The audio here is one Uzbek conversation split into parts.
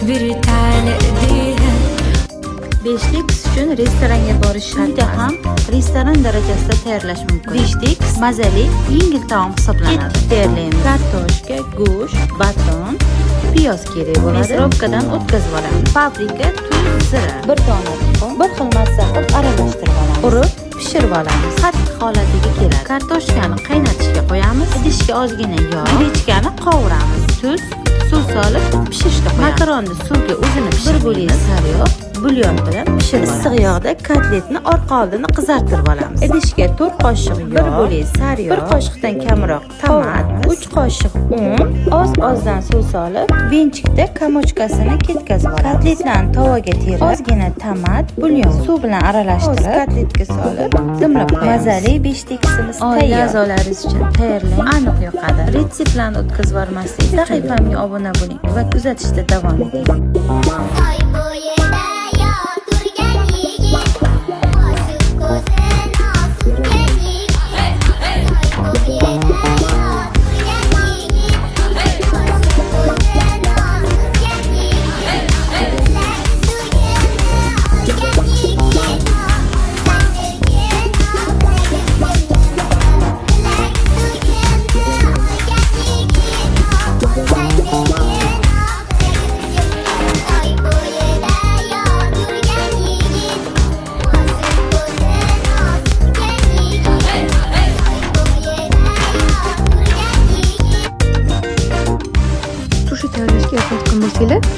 Beşlik uchun restoranga borish shart ham restoran darajasida tayyorlash mumkin. Beşlik mazali, yengil taom hisoblanadi. Tayyorlaymiz. Kartoshka, go'sht, baton, piyoz kerak bo'ladi. Мясорубкаdan o'tkazib olamiz. Paprika, tuz, zira, bir dona tuxum, bir xil mazza qilib aralashtirib olamiz. Urib, pishirib olamiz. Qattiq holatiga keladi. Kartoshkani qaynatishga qo'yamiz. Idishga ozgina yog', grechkani qovuramiz. Tuz, suv solib pishirishga qo'yamiz. Makaronni suvga o'zini pishirib, bir bo'lak sariyog', bulyon bilan pishirib olamiz. Issiq yog'da kotletni orqa oldini qizartirib olamiz. Idishga 4 qoshiq yog', bir bo'lak sariyog', 1 qoshiqdan kamroq tomat, 3 qoshiq un, oz-ozdan suv solib, benchikda kamochkasini ketkazib olamiz. Kotletlarni tovaga terib, ozgina tomat, bulyon, suv bilan aralashtirib, kotletga solib, dimlab qo'yamiz. Mazali beshtekisimiz tayyor. A'zolaringiz uchun tayyorlang. Aniq yoqadi. Retseptlarni o'tkazib yubormaslik, sahifamga obuna bo'ling va kuzatishda davom eting.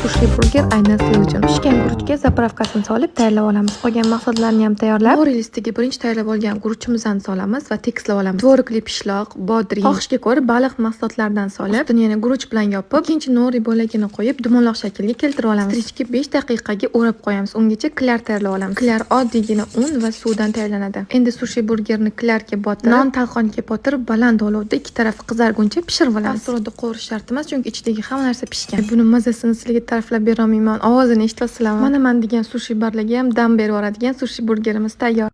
Sushi burger aynan siz uchun. Pishgan guruchga zapravkasini solib tayyorlab olamiz. Qolgan mahsulotlarni ham tayyorlab, to'g'ri listiga birinchi tayyorlab olgan guruchimizni solamiz va tekislab olamiz. Tvorogli pishloq, bodring, xohishga ko'ra baliq mahsulotlaridan solib, ustini yana guruch bilan yopib, ikkinchi nori bo'lagini qo'yib, dumonloq shaklga keltirib olamiz. Strichga 5 daqiqaga o'rab qo'yamiz. Ungacha klar tayyorlab olamiz. Klar oddiygina un va suvdan tayyorlanadi. Endi sushi burgerni klarga botirib, non talqoniga botirib, baland olovda ikki tarafi qizarguncha pishirib olamiz. Asroda qovurish shart emas, chunki ichidagi hamma narsa pishgan. Buni mazasini sizlarga ta'riflab bera olmayman. Ovozini eshitib, mana men degan sushi barlarga ham dam berib yuboradigan sushi burgerimiz tayyor.